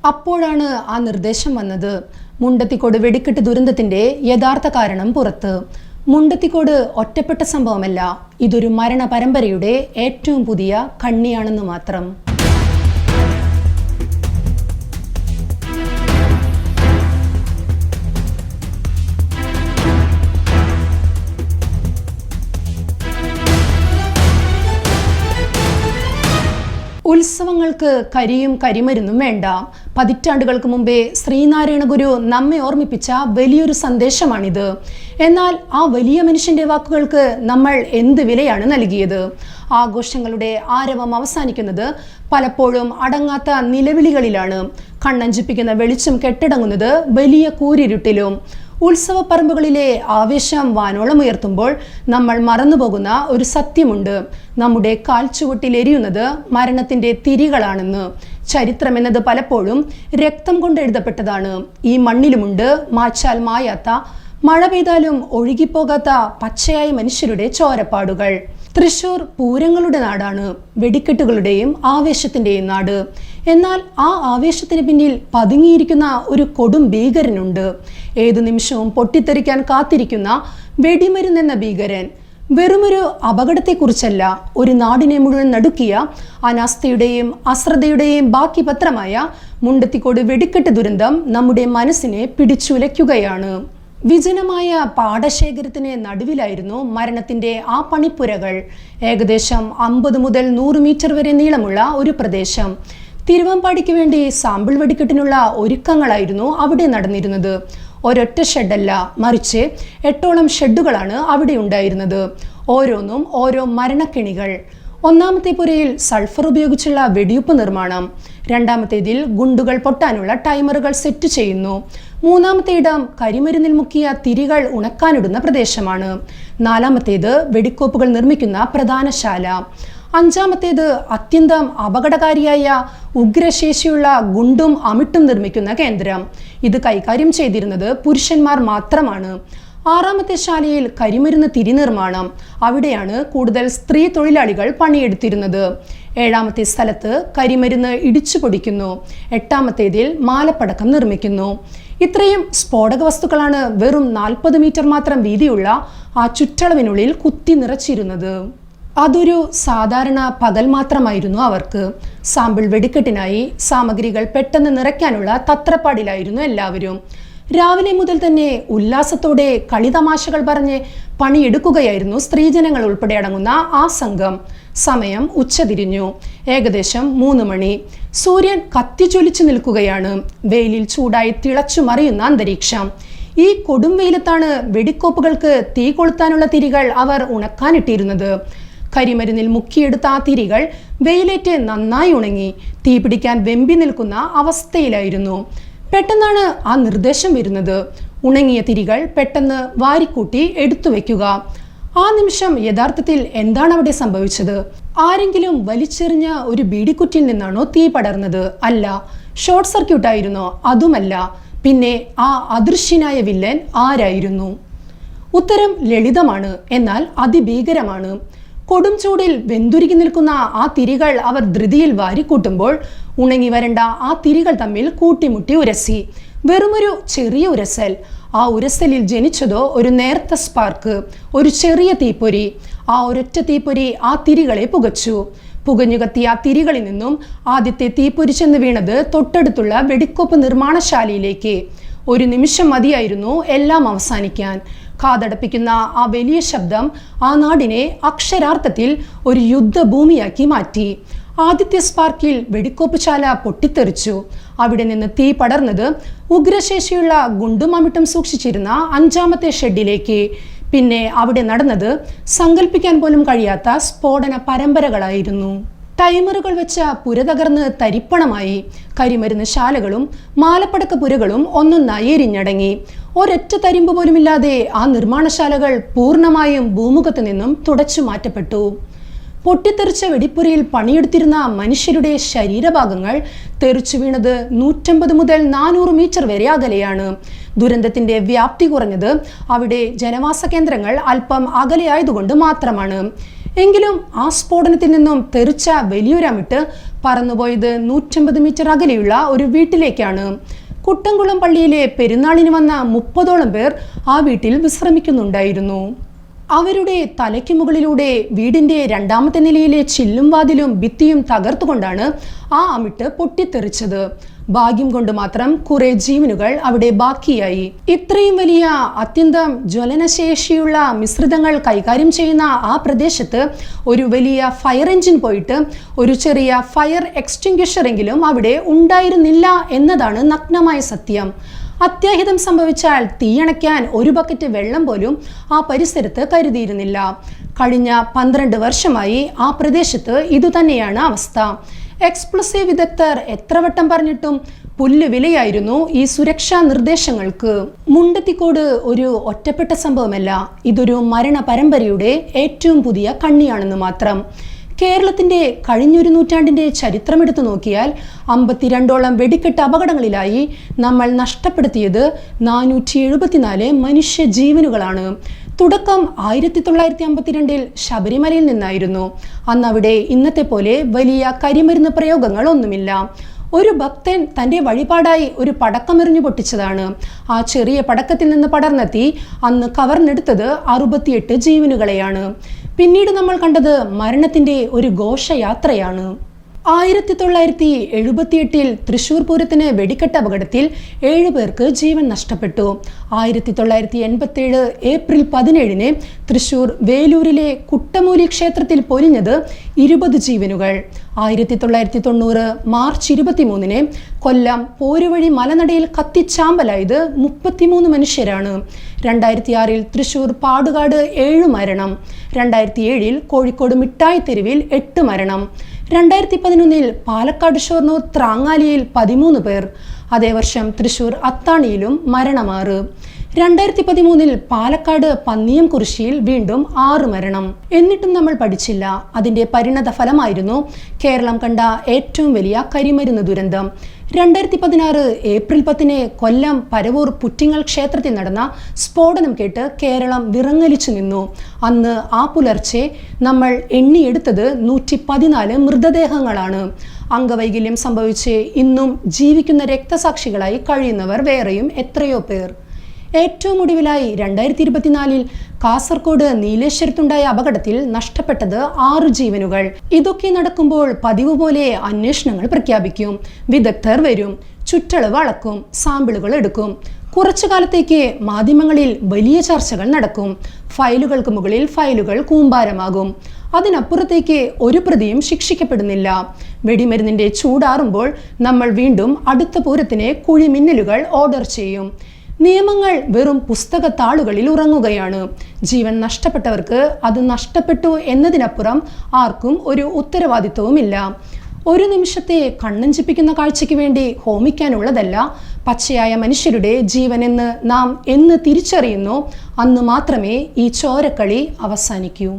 അപ്പോഴാണ് ആ നിർദ്ദേശം വന്നത്. മുണ്ടത്തിക്കോട് വെടിക്കെട്ട് ദുരന്തത്തിന്റെ യഥാർത്ഥ കാരണം പുറത്ത്. മുണ്ടത്തിക്കോട് ഒറ്റപ്പെട്ട സംഭവമല്ല, ഇതൊരു മരണ പരമ്പരയുടെ ഏറ്റവും പുതിയ കണ്ണിയാണെന്ന് മാത്രം. ഉത്സവങ്ങൾക്ക് കരിയും കരിമരുന്നും വേണ്ട. പതിറ്റാണ്ടുകൾക്ക് മുമ്പേ ശ്രീനാരായണ ഗുരു നമ്മെ ഓർമ്മിപ്പിച്ച വലിയൊരു സന്ദേശമാണിത്. എന്നാൽ ആ വലിയ മനുഷ്യന്റെ വാക്കുകൾക്ക് നമ്മൾ എന്ത് വിലയാണ് നൽകിയത്? ആഘോഷങ്ങളുടെ ആരവം അവസാനിക്കുന്നത് പലപ്പോഴും അടങ്ങാത്ത നിലവിളികളിലാണ്. കണ്ണഞ്ചിപ്പിക്കുന്ന വെളിച്ചം കെട്ടടങ്ങുന്നത് വലിയ കൂരിരുട്ടിലും. ഉത്സവപ്പറമ്പുകളിലെ ആവേശം വാനോളം ഉയർത്തുമ്പോൾ നമ്മൾ മറന്നുപോകുന്ന ഒരു സത്യമുണ്ട്. നമ്മുടെ കാൽച്ചുവട്ടിൽ എരിയുന്നത് മരണത്തിന്റെ തിരികളാണെന്ന്. ചരിത്രം എന്നത് പലപ്പോഴും രക്തം കൊണ്ട് എഴുതപ്പെട്ടതാണ്. ഈ മണ്ണിലുമുണ്ട് മാച്ചാൽ മായാത്ത, മഴ പെയ്താലും ഒഴുകിപ്പോകാത്ത പച്ചയായ മനുഷ്യരുടെ ചോരപ്പാടുകൾ. തൃശൂർ പൂരങ്ങളുടെ നാടാണ്, വെടിക്കെട്ടുകളുടെയും ആവേശത്തിന്റെയും നാട്. എന്നാൽ ആ ആവേശത്തിന് പിന്നിൽ പതുങ്ങിയിരിക്കുന്ന ഒരു കൊടും ഭീകരനുണ്ട്. ഏതു നിമിഷവും പൊട്ടിത്തെറിക്കാൻ കാത്തിരിക്കുന്ന വെടിമരുന്നെന്ന ഭീകരൻ. വെറുമൊരു അപകടത്തെക്കുറിച്ചല്ല, ഒരു നാടിനെ മുഴുവൻ നടുക്കിയ അനാസ്ഥയുടെയും അശ്രദ്ധയുടെയും ബാക്കി പത്രമായ മുണ്ടത്തിക്കോട് വെടിക്കെട്ട് ദുരന്തം നമ്മുടെ മനസ്സിനെ പിടിച്ചുലയ്ക്കുകയാണ്. വിജനമായ പാടശേഖരത്തിന് നടുവിലായിരുന്നു മരണത്തിന്റെ ആ പണിപ്പുരകൾ. ഏകദേശം 50 മുതൽ 100 മീറ്റർ വരെ നീളമുള്ള ഒരു പ്രദേശം. തിരുവമ്പാടിക്ക് വേണ്ടി സാമ്പിൾ വെടിക്കെട്ടിനുള്ള ഒരുക്കങ്ങളായിരുന്നു അവിടെ നടന്നിരുന്നത്. ഒരൊറ്റ ഷെഡല്ല, മറിച്ച് 8ഓളം ഷെഡുകളാണ് അവിടെ ഉണ്ടായിരുന്നത്. ഓരോന്നും ഓരോ മരണക്കെണികൾ. ഒന്നാമത്തെ പുരയിൽ സൾഫർ ഉപയോഗിച്ചുള്ള വെടിയുപ്പ് നിർമ്മാണം. രണ്ടാമത്തേതിൽ ഗുണ്ടുകൾ പൊട്ടാനുള്ള ടൈമറുകൾ സെറ്റ് ചെയ്യുന്നു. മൂന്നാമത്തെ ഇടം കരിമരുന്നിൽ മുക്കിയ തിരികൾ ഉണക്കാനിടുന്ന പ്രദേശമാണ്. നാലാമത്തേത് വെടിക്കോപ്പുകൾ നിർമ്മിക്കുന്ന പ്രധാനശാല. അഞ്ചാമത്തേത് അത്യന്തം അപകടകാരിയായ ഉഗ്രശേഷിയുള്ള ഗുണ്ടും അമിട്ടും നിർമ്മിക്കുന്ന കേന്ദ്രം. ഇത് കൈകാര്യം ചെയ്തിരുന്നത് പുരുഷന്മാർ മാത്രമാണ്. ആറാമത്തെ ശാലയിൽ കരിമരുന്ന് തിരി നിർമ്മാണം. അവിടെയാണ് കൂടുതൽ സ്ത്രീ തൊഴിലാളികൾ പണിയെടുത്തിരുന്നത്. ഏഴാമത്തെ സ്ഥലത്ത് കരിമരുന്ന് ഇടിച്ചു പൊടിക്കുന്നു. എട്ടാമത്തേതിൽ മാലപ്പടക്കം നിർമ്മിക്കുന്നു. ഇത്രയും സ്ഫോടക വസ്തുക്കളാണ് വെറും 40 മീറ്റർ മാത്രം വീതിയുള്ള ആ ചുറ്റളവിനുള്ളിൽ കുത്തി നിറച്ചിരുന്നത്. അതൊരു സാധാരണ പകൽ മാത്രമായിരുന്നു അവർക്ക്. സാമ്പിൾ വെടിക്കെട്ടിനായി സാമഗ്രികൾ പെട്ടെന്ന് നിറയ്ക്കാനുള്ള തത്രപ്പാടിലായിരുന്നു എല്ലാവരും. രാവിലെ മുതൽ തന്നെ ഉല്ലാസത്തോടെ കളിതമാശകൾ പറഞ്ഞ് പണിയെടുക്കുകയായിരുന്നു സ്ത്രീജനങ്ങൾ ഉൾപ്പെടെ അടങ്ങുന്ന ആ സംഘം. സമയം ഉച്ചതിരിഞ്ഞു. ഏകദേശം 3 മണി. സൂര്യൻ കത്തിച്ചൊലിച്ചു നിൽക്കുകയാണ്. വെയിലിൽ ചൂടായി തിളച്ചു മറിയുന്ന അന്തരീക്ഷം. ഈ കൊടും വെയിലത്താണ് വെടിക്കോപ്പുകൾക്ക് തീ കൊളുത്താനുള്ള തിരികൾ അവർ ഉണക്കാനിട്ടിരുന്നത്. കരിമരുന്നിൽ മുക്കിയെടുത്ത ആ തിരികൾ വെയിലേറ്റ് നന്നായി ഉണങ്ങി തീ പിടിക്കാൻ വെമ്പി നിൽക്കുന്ന അവസ്ഥയിലായിരുന്നു. പെട്ടെന്നാണ് ആ നിർദ്ദേശം വരുന്നത്. ഉണങ്ങിയ തിരികൾ പെട്ടെന്ന് വാരിക്കൂട്ടി എടുത്തു വെക്കുക. ആ നിമിഷം യഥാർത്ഥത്തിൽ എന്താണ് അവിടെ സംഭവിച്ചത്? ആരെങ്കിലും വലിച്ചെറിഞ്ഞ ഒരു ബീഡിക്കുറ്റിയിൽ നിന്നാണോ തീ പടർന്നത്? അല്ല. ഷോർട്ട് സർക്യൂട്ട് ആയിരുന്നോ? അതുമല്ല. പിന്നെ ആ അദൃശ്യനായ വില്ലൻ ആരായിരുന്നു? ഉത്തരം ലളിതമാണ്, എന്നാൽ അതിഭീകരമാണ്. കൊടും ചൂടിൽ വെന്തുരുകി നിൽക്കുന്ന ആ തിരികൾ അവർ ധൃതിയിൽ വാരിക്കൂട്ടുമ്പോൾ ഉണങ്ങി വരേണ്ട ആ തിരികൾ തമ്മിൽ കൂട്ടിമുട്ടി ഉരസി. വെറുമൊരു ചെറിയ ഉരസൽ. ആ ഉരസലിൽ ജനിച്ചതോ ഒരു നേർത്ത സ്പാർക്ക്, ഒരു ചെറിയ തീപ്പൊരി. ആ ഒരൊറ്റ തീപ്പൊരി ആ തിരികളെ പുകച്ചു. പുകഞ്ഞുകത്തിയ ആ തിരികളിൽ നിന്നും ആദ്യത്തെ തീപ്പൊരി ചെന്ന് വീണത് തൊട്ടടുത്തുള്ള വെടിക്കോപ്പ് നിർമ്മാണശാലയിലേക്ക്. ഒരു നിമിഷം മതിയായിരുന്നു എല്ലാം അവസാനിക്കാൻ. കാതടപ്പിക്കുന്ന ആ വലിയ ശബ്ദം ആ നാടിനെ അക്ഷരാർത്ഥത്തിൽ ഒരു യുദ്ധഭൂമിയാക്കി മാറ്റി. ആദ്യത്തെ സ്പാർക്കിൽ വെടിക്കോപ്പ് ശാല പൊട്ടിത്തെറിച്ചു. അവിടെ നിന്ന് തീ പടർന്നത് ഉഗ്രശേഷിയുള്ള ഗുണ്ടും അമിട്ടും സൂക്ഷിച്ചിരുന്ന 5ാമത്തെ ഷെഡിലേക്ക്. പിന്നെ അവിടെ നടന്നത് സങ്കല്പിക്കാൻ പോലും കഴിയാത്ത സ്ഫോടന പരമ്പരകളായിരുന്നു. ടൈമറുകൾ വെച്ച പുര തകർന്ന് തരിപ്പണമായി. കരിമരുന്ന് ശാലകളും മാലപ്പടക്ക പുരകളും ഒന്നൊന്നായി എരിഞ്ഞടങ്ങി. ഒരൊറ്റ തരിമ്പ് പോലുമില്ലാതെ ആ നിർമ്മാണശാലകൾ പൂർണ്ണമായും ഭൂമുഖത്ത് നിന്നും തുടച്ചു മാറ്റപ്പെട്ടു. പൊട്ടിത്തെറിച്ച വെടിപ്പുരയിൽ പണിയെടുത്തിരുന്ന മനുഷ്യരുടെ ശരീരഭാഗങ്ങൾ തെറിച്ചു വീണത് 150 മുതൽ 400 മീറ്റർ വരെ അകലെയാണ്. ദുരന്തത്തിന്റെ വ്യാപ്തി കുറഞ്ഞത് അവിടെ ജനവാസ കേന്ദ്രങ്ങൾ അല്പം അകലെയായതുകൊണ്ട് മാത്രമാണ്. എങ്കിലും ആ സ്ഫോടനത്തിൽ നിന്നും തെറിച്ച വലിയൊരമിട്ട് പറന്നുപോയത് 150 മീറ്റർ അകലെയുള്ള ഒരു വീട്ടിലേക്കാണ്. കുട്ടംകുളം പള്ളിയിലെ പെരുന്നാളിന് വന്ന 30ഓളം പേർ ആ വീട്ടിൽ വിശ്രമിക്കുന്നുണ്ടായിരുന്നു. അവരുടെ തലയ്ക്ക് മുകളിലൂടെ വീടിന്റെ 2ാമത്തെ നിലയിലെ ചില്ലും വാതിലും ഭിത്തിയും തകർത്തുകൊണ്ടാണ് ആ അമിട്ട് പൊട്ടിത്തെറിച്ചത്. ഭാഗ്യം കൊണ്ട് മാത്രം കുറെ ജീവനുകൾ അവിടെ ബാക്കിയായി. ഇത്രയും വലിയ അത്യന്തം ജ്വലനശേഷിയുള്ള മിശ്രിതങ്ങൾ കൈകാര്യം ചെയ്യുന്ന ആ പ്രദേശത്ത് ഒരു വലിയ ഫയർ എഞ്ചിൻ പോയിട്ട് ഒരു ചെറിയ ഫയർ എക്സ്റ്റിംഗ്വിഷറെങ്കിലും അവിടെ ഉണ്ടായിരുന്നില്ല എന്നതാണ് നഗ്നമായ സത്യം. അത്യാഹിതം സംഭവിച്ചാൽ തീയണയ്ക്കാൻ ഒരു ബക്കറ്റ് വെള്ളം പോലും ആ പരിസരത്ത് കരുതിയിരുന്നില്ല. കഴിഞ്ഞ 12 വർഷമായി ആ പ്രദേശത്ത് ഇതുതന്നെയാണ് അവസ്ഥ. എക്സ്പ്ലോസീവ് വിദഗ്ധർ എത്ര വട്ടം പറഞ്ഞിട്ടും പുല്ല് വിലയായിരുന്നു ഈ സുരക്ഷാ നിർദ്ദേശങ്ങൾക്ക്. മുണ്ടത്തിക്കോട് ഒരു ഒറ്റപ്പെട്ട സംഭവമല്ല, ഇതൊരു മരണ പരമ്പരയുടെ ഏറ്റവും പുതിയ കണ്ണിയാണെന്ന് മാത്രം. കേരളത്തിന്റെ കഴിഞ്ഞൊരു നൂറ്റാണ്ടിന്റെ ചരിത്രമെടുത്തു നോക്കിയാൽ 52ഓളം വെടിക്കെട്ട് അപകടങ്ങളിലായി നമ്മൾ നഷ്ടപ്പെടുത്തിയത് 474 മനുഷ്യ ജീവനുകളാണ്. തുടക്കം 1952 ശബരിമലയിൽ നിന്നായിരുന്നു. അന്ന് അവിടെ ഇന്നത്തെ പോലെ വലിയ കരിമരുന്ന് പ്രയോഗങ്ങൾ ഒന്നുമില്ല. ഒരു ഭക്തൻ തൻ്റെ വഴിപാടായി ഒരു പടക്കമെറിഞ്ഞു പൊട്ടിച്ചതാണ്. ആ ചെറിയ പടക്കത്തിൽ നിന്ന് പടർന്ന തീ അന്ന് കവർന്നെടുത്തത് 68 ജീവനുകളെയാണ്. പിന്നീട് നമ്മൾ കണ്ടത് മരണത്തിൻ്റെ ഒരു ഘോഷയാത്രയാണ്. 1978 തൃശൂർ പൂരത്തിന് വെടിക്കെട്ട് അപകടത്തിൽ 7 പേർക്ക് ജീവൻ നഷ്ടപ്പെട്ടു. 1987 ഏപ്രിൽ 17 തൃശൂർ വേലൂരിലെ കുട്ടമൂലി ക്ഷേത്രത്തിൽ പൊലിഞ്ഞത് 20 ജീവനുകൾ. 1990 മാർച്ച് 23 കൊല്ലം പോരുവഴി മലനടയിൽ കത്തിച്ചാമ്പലായത് 33 മനുഷ്യരാണ്. 2006 തൃശൂർ പാടുകാട് 7 മരണം. 2007 കോഴിക്കോട് മിഠായി തെരുവിൽ 8 മരണം. 2011 പാലക്കാട് ഷൊർണൂർ ത്രാങ്ങാലിയിൽ 13 പേർ. അതേ വർഷം തൃശൂർ അത്താണിയിലും മരണമാറ്. 2013 പാലക്കാട് പന്നിയം കുറിശ്ശിയിൽ വീണ്ടും 6 മരണം. എന്നിട്ടും നമ്മൾ പഠിച്ചില്ല. അതിന്റെ പരിണത ഫലമായിരുന്നു കേരളം കണ്ട ഏറ്റവും വലിയ കരിമരുന്ന് ദുരന്തം. 2016 ഏപ്രിൽ 10 കൊല്ലം പരവൂർ പുറ്റിങ്ങൽ ക്ഷേത്രത്തിൽ നടന്ന സ്ഫോടനം കേട്ട് കേരളം വിറങ്ങലിച്ചു നിന്നു. അന്ന് ആ പുലർച്ചെ നമ്മൾ എണ്ണിയെടുത്തത് 114 മൃതദേഹങ്ങളാണ്. അംഗവൈകല്യം സംഭവിച്ച് ഇന്നും ജീവിക്കുന്ന രക്തസാക്ഷികളായി കഴിയുന്നവർ വേറെയും എത്രയോ പേർ. ഏറ്റവും ഒടുവിലായി 2024 കാസർഗോഡ് നീലേശ്വരത്തുണ്ടായ അപകടത്തിൽ നഷ്ടപ്പെട്ടത് 6 ജീവനുകൾ. ഇതൊക്കെ നടക്കുമ്പോൾ പതിവ് പോലെ അന്വേഷണങ്ങൾ പ്രഖ്യാപിക്കും. വിദഗ്ധർ വരും, ചുറ്റളവ് അളക്കും, സാമ്പിളുകൾ എടുക്കും. കുറച്ചു കാലത്തേക്ക് മാധ്യമങ്ങളിൽ വലിയ ചർച്ചകൾ നടക്കും. ഫയലുകൾക്ക് മുകളിൽ ഫയലുകൾ കൂമ്പാരമാകും. അതിനപ്പുറത്തേക്ക് ഒരു പ്രതിയും ശിക്ഷിക്കപ്പെടുന്നില്ല. വെടിമരുന്നിന്റെ ചൂടാറുമ്പോൾ നമ്മൾ വീണ്ടും അടുത്ത പൂരത്തിന് കുഴിമിന്നലുകൾ ഓർഡർ ചെയ്യും. നിയമങ്ങൾ വെറും പുസ്തകത്താളുകളിൽ ഉറങ്ങുകയാണ്. ജീവൻ നഷ്ടപ്പെട്ടവർക്ക് അത് നഷ്ടപ്പെട്ടു എന്നതിനപ്പുറം ആർക്കും ഒരു ഉത്തരവാദിത്വവുമില്ല. ഒരു നിമിഷത്തെ കണ്ണഞ്ചിപ്പിക്കുന്ന കാഴ്ചയ്ക്ക് വേണ്ടി ഹോമിക്കാനുള്ളതല്ല, പച്ചയായ മനുഷ്യരുടെ ജീവനെന്ന് നാം എന്ന് തിരിച്ചറിയുന്നു അന്ന് മാത്രമേ ഈ ചോരക്കളി അവസാനിക്കൂ.